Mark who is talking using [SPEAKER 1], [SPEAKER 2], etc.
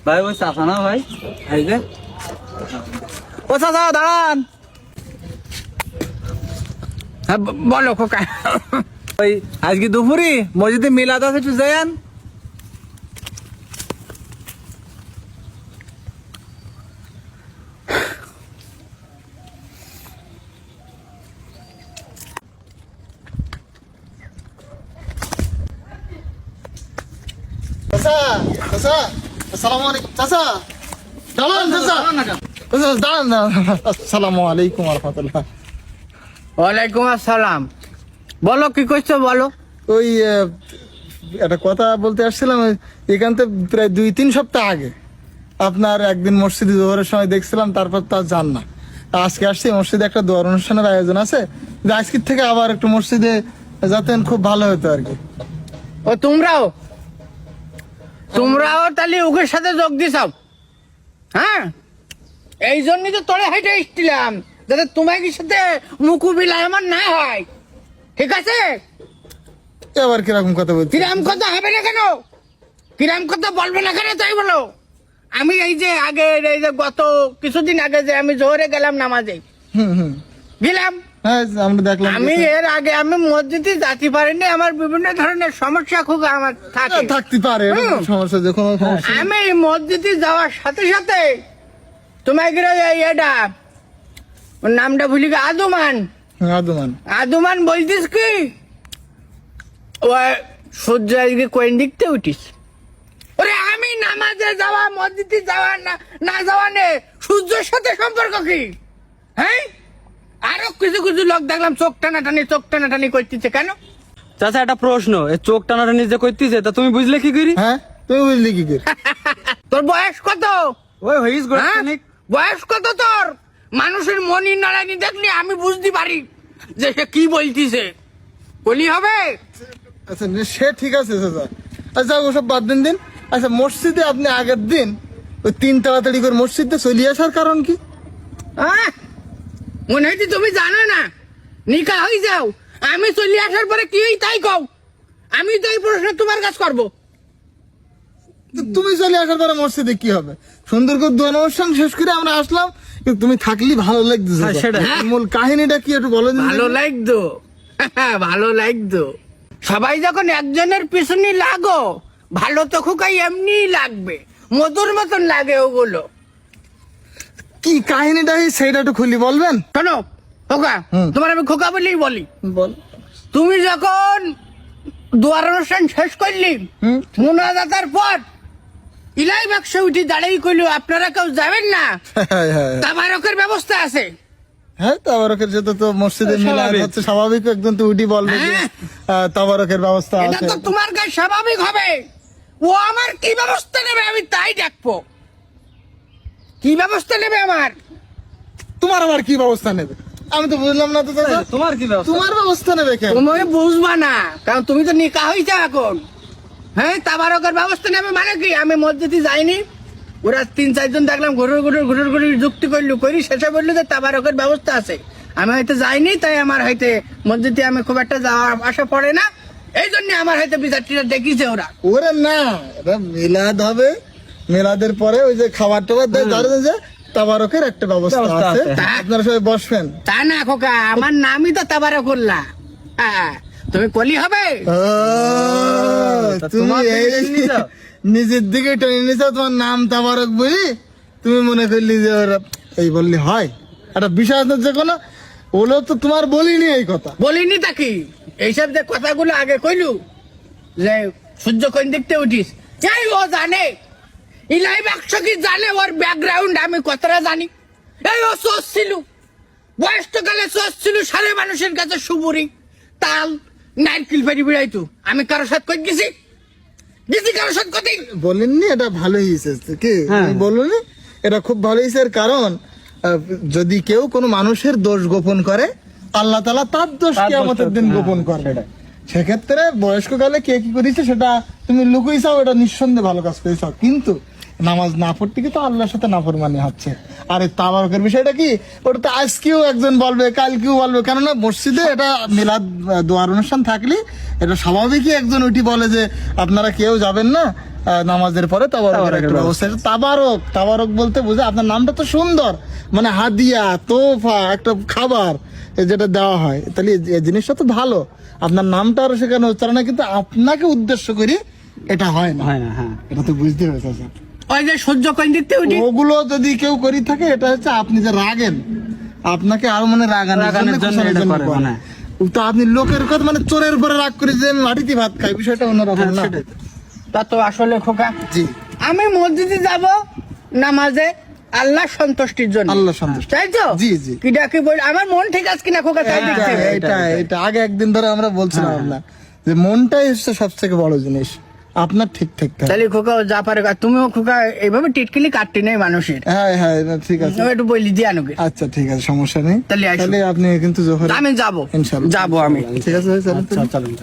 [SPEAKER 1] ভাই ওই চাচা না ভাই, এই যে ও চাচা দাঁড়ান।
[SPEAKER 2] হ্যাঁ বলো খোকা।
[SPEAKER 1] ওই আজকে দুপুরে মসজিদে মিলাদ আছে, একটু যান।
[SPEAKER 3] চাচা, চাচা, আসসালামু আলাইকুম। চাচা, দাঁড়ান চাচা। চাচা, দাঁড়ান, দাঁড়ান। আসসালামু আলাইকুম ওয়া রাহমাতুল্লাহ।
[SPEAKER 2] ওয়ালাইকুম আসসালাম। বলো কি করছো বলো।
[SPEAKER 3] ওই একটা কথা বলতে আসছিলাম। এখান থেকে প্রায় 2-3 সপ্তাহ আগে আপনার একদিন মসজিদে জোহরের সময় দেখছিলাম, তারপর তো আর যান না। আজকে আসছি, মসজিদে একটা দোয়ার অনুষ্ঠানের আয়োজন আছে, যে আজকের থেকে আবার একটু মসজিদে যাতেন খুব ভালো হতো আর কি।
[SPEAKER 2] ও তোমরাও তাহলে ওকের সাথে যোগ দিছাও? হ্যাঁ, এই জন্যই তো তোরে হাইটে এসছিলাম, যাতে তোমাকে সাথে মুকুবিলা আমার না হয়। ঠিক আছে?
[SPEAKER 3] আবার কিরকম কথা বলছি?
[SPEAKER 2] কিরাম কথা হবে না কেন? কিরাম কথা বলবে না কেন তাই বলো। আমি এই যে গত কিছুদিন আগে যে আমি জোহরে গেলাম নামাজে, গেলাম।
[SPEAKER 3] হ্যাঁ, আমরা দেখলাম।
[SPEAKER 2] আমি এর আগে আমি মসজিদে যেতে পারিনি, আমার বিভিন্ন ধরনের সমস্যা খুব আমার থাকে।
[SPEAKER 3] থাকতে পারে সমস্যা, যে কোনো সমস্যা।
[SPEAKER 2] আমি মসজিদে যাওয়ার সাথে সাথে তোমাকে এটা ওর নামটা ভুলি গে, আদুমান বলতিস কি ও সূর্য আজকে কোন দিকতে উঠিস। ওরে আমি নামাজে যাওয়া মসজিদে যাওয়া না যাওয়া নে সূর্যের সাথে সম্পর্ক কি? হ্যাঁ, আরো কিছু কিছু লোক দেখলাম চোখ টানাটানি করতেছে কেন?
[SPEAKER 1] চাচা একটা প্রশ্ন, এই চোখ টানাটা নিজে করতেছে, তা তুমি বুঝলে কি করি?
[SPEAKER 3] হ্যাঁ, তুমি বুঝলি কি করে?
[SPEAKER 2] তোর বয়স কত?
[SPEAKER 1] ওই হইস
[SPEAKER 2] হ্যাঁ? বয়স কত তোর? মানুষের মনি নারায়ণী দেখলি আমি বুঝতে পারি যে সে কি বলতিছে। বলি হবে?
[SPEAKER 3] আচ্ছা, সে ঠিক আছে চাচা। আচ্ছা, ওসব বাদ দিন। আচ্ছা, মসজিদে আপনি আগের দিন ওই 3 তাড়াতাড়ি করে মসজিদে চলে আসার কারণ কি?
[SPEAKER 2] আহ, মনে হচ্ছে তুমি জানো না, নিকা হয়ে যাও। আমি চলে আসার পরে কি তাই কও। আমি তো এই প্রশ্ন তোমার কাছে করবো।
[SPEAKER 3] তো তুমি চলে আসার পরে মসজিদে কি হবে? সুন্দর করে দোয়া অনুষ্ঠান শেষ করে আমরা আসলাম, কিন্তু তুমি থাকলি ভালো লাগতো।
[SPEAKER 1] হ্যাঁ, সেটাই।
[SPEAKER 3] মূল কাহিনীটা কি একটু বলো দিন।
[SPEAKER 2] ভালো লাগতো, ভালো লাগতো। সবাই যখন একজনের পিছনে লাগো, ভালো তো খোকাই এমনি লাগবে, মধুর মতন লাগে ওগুলো।
[SPEAKER 3] কি কাহিনীটা সেটা একটু খুলি বলবেন?
[SPEAKER 2] শোনো খোকা, তোমার আমি খোকা বলেই বলি।
[SPEAKER 3] বল।
[SPEAKER 2] তুমি যখন দোয়ার অনুষ্ঠান শেষ করলি, মুনাজাতার পর ইলাই বাক্স উঠি দাঁড়িয়ে কইল আপনারা কেউ যাবেন না, তাবারকের ব্যবস্থা আছে।
[SPEAKER 3] হ্যাঁ, তাবারকের যেটা তো মসজিদে মিলাদ হচ্ছে স্বাভাবিক, একজন তো উঠি বলবে যে তাবারকের ব্যবস্থা
[SPEAKER 2] এটা
[SPEAKER 3] আছে।
[SPEAKER 2] তো তোমার কাছে স্বাভাবিক হবে। ও আমার কি ব্যবস্থা নেবে আমি তাই দেখবো। কি ব্যবস্থা নেবে আমার?
[SPEAKER 3] তোমার আবার কি ব্যবস্থা নেবে আমি তো বুঝলাম না তো চাচা।
[SPEAKER 1] তোমার কি ব্যবস্থা?
[SPEAKER 3] তোমার ব্যবস্থা নেবে কেন?
[SPEAKER 2] তুমি বুঝবা না, কারণ তুমি তো নিকা হইছো এখন। হ্যাঁ, তাবারকের ব্যবস্থা নেবে মানে কি? আমি মসজিদে যাইনি, ওরা 3-4 জন দেখলাম ঘুরে যুক্তি করি শেষে বললো যে তাবারকের ব্যবস্থা আছে। আমি হয়তো যাইনি, তাই আমার হয়তো মসজিদে আমি খুব একটা যাওয়া আসা পড়ে না, এই জন্য আমার হয়তো বিচারটিরা দেখিছে ওরা।
[SPEAKER 3] ওরে না, এটা মিলাদ হবে, মিলাদের পরে ওই যে খাবার টাবার দেয়, জানেন যে তাবারকের একটা ব্যবস্থা আছে, আপনারা সবাই বসবেন।
[SPEAKER 2] তা না খোকা, আমার নামই তো তাবারকুল্লাহ। হ্যাঁ, তুমি কলি হবে।
[SPEAKER 3] তুমি
[SPEAKER 1] তোমার
[SPEAKER 3] এই
[SPEAKER 1] দিকে টেনে নিছো?
[SPEAKER 3] নিজের দিকে টেনে নিছো, তোমার নাম তাবারক বলি তুমি মনে করলি যে ওরা এই বললি হয়? একটা বিষয় আছে যে কোনো ওগুলো তো তোমার বলিনি এই কথা।
[SPEAKER 2] বলিনি তা কি? এইসব যে কথাগুলো আগে কইলু যে সূর্য কোন দিকতে উঠিস, এই ও জানে, ইলাই বাক্স কি জানে, ওর ব্যাকগ্রাউন্ড আমি কতটা জানি। এই ও সোস ছিল, বয়সকালে সোস ছিল, সারে মানুষের কাছে সুবুরি তাল নারকেল ফেরি বেড়াইতো। আমি কারোর সাথে কই গেছি কারোর সাথে কথাই
[SPEAKER 3] বলেননি, এটা ভালো হয়েছে কি বলনি, এটা খুব ভালো হয়েছে। এর কারণ যদি কেউ কোনো মানুষের দোষ গোপন করে, আল্লাহ তাআলা তার দোষ কিয়ামতের দিন গোপন করে। সেক্ষেত্রে বয়স্ককালে কে কি করেছে সেটা তুমি লুকুইছাও, এটা নিঃসন্দেহে ভালো কাজ করেছ, কিন্তু নামাজ না পড়তে কি তো আল্লাহর সাথে নাফরমানি হচ্ছে। আর এই তাবারকের বিষয়টা কি, ওটা তো আজকেও একজন বলবে, কালকেও বলবে, কেননা মসজিদে এটা মিলাদ দোয়ার অনুষ্ঠান থাকলে এটা স্বাভাবিকই একজন উঠি বলে যে আপনারা কেউ যাবেন না, নামাজের পরে তাবারকের একটা ব্যবস্থা আছে। তাবারক বলতে বুঝে আপনার নামটা তো সুন্দর, মানে হাদিয়া তোফা একটা খাবার যেটা দেওয়া হয়, তাহলে এই জিনিসটা তো ভালো। আপনার নামটা আরো সেখানে উচ্চারণ হয়, কিন্তু আপনাকে উদ্দেশ্য করি এটা হয় না।
[SPEAKER 1] হ্যাঁ
[SPEAKER 3] এটা তো বুঝতে পেরেছে স্যার।
[SPEAKER 2] ওই যে সহ্য করে দেখতে উঠি
[SPEAKER 3] ওগুলো যদি কেউ করি থাকে, এটা হচ্ছে আপনি যে রাগেন, আপনাকে আরো মানে রাগানোর জন্য করেন। তো আপনি লোকের কথা মানে চোরের উপরে রাগ করে যে আমি মাটিতে ভাত খাই, বিষয়টা অন্যরকম না।
[SPEAKER 2] তা তো আসলে খোকা
[SPEAKER 3] জি,
[SPEAKER 2] আমি মসজিদে যাব নামাজে আল্লাহ সন্তুষ্টির জন্য।
[SPEAKER 3] আল্লাহ সন্তুষ্ট,
[SPEAKER 2] তাই তো?
[SPEAKER 3] জি জি।
[SPEAKER 2] কিডা কি বল, আমার মন ঠিক আছে কিনা খোকা তাই দেখতে হবে।
[SPEAKER 3] এটা আগে একদিন ধরে আমরা বলছিলাম আপনার যে মনটাই হচ্ছে সবথেকে বড় জিনিস, আপনার ঠিক থাকতে হবে।
[SPEAKER 2] তাহলে খোকা যা পারে তুমিও খোকা এইভাবে টিটকিলি কাটতে নেই মানুষের।
[SPEAKER 3] হ্যাঁ না, ঠিক আছে।
[SPEAKER 2] একটু বলি দিয়ে আনুকে।
[SPEAKER 3] আচ্ছা ঠিক আছে, সমস্যা নেই।
[SPEAKER 2] তাহলে আসো।
[SPEAKER 3] তাহলে আপনি কিন্তু যখন
[SPEAKER 2] আমি যাবো,
[SPEAKER 3] ইনশাআল্লাহ
[SPEAKER 2] যাবো আমি।
[SPEAKER 3] ঠিক আছে ভাই, চলেন।
[SPEAKER 1] চলেন।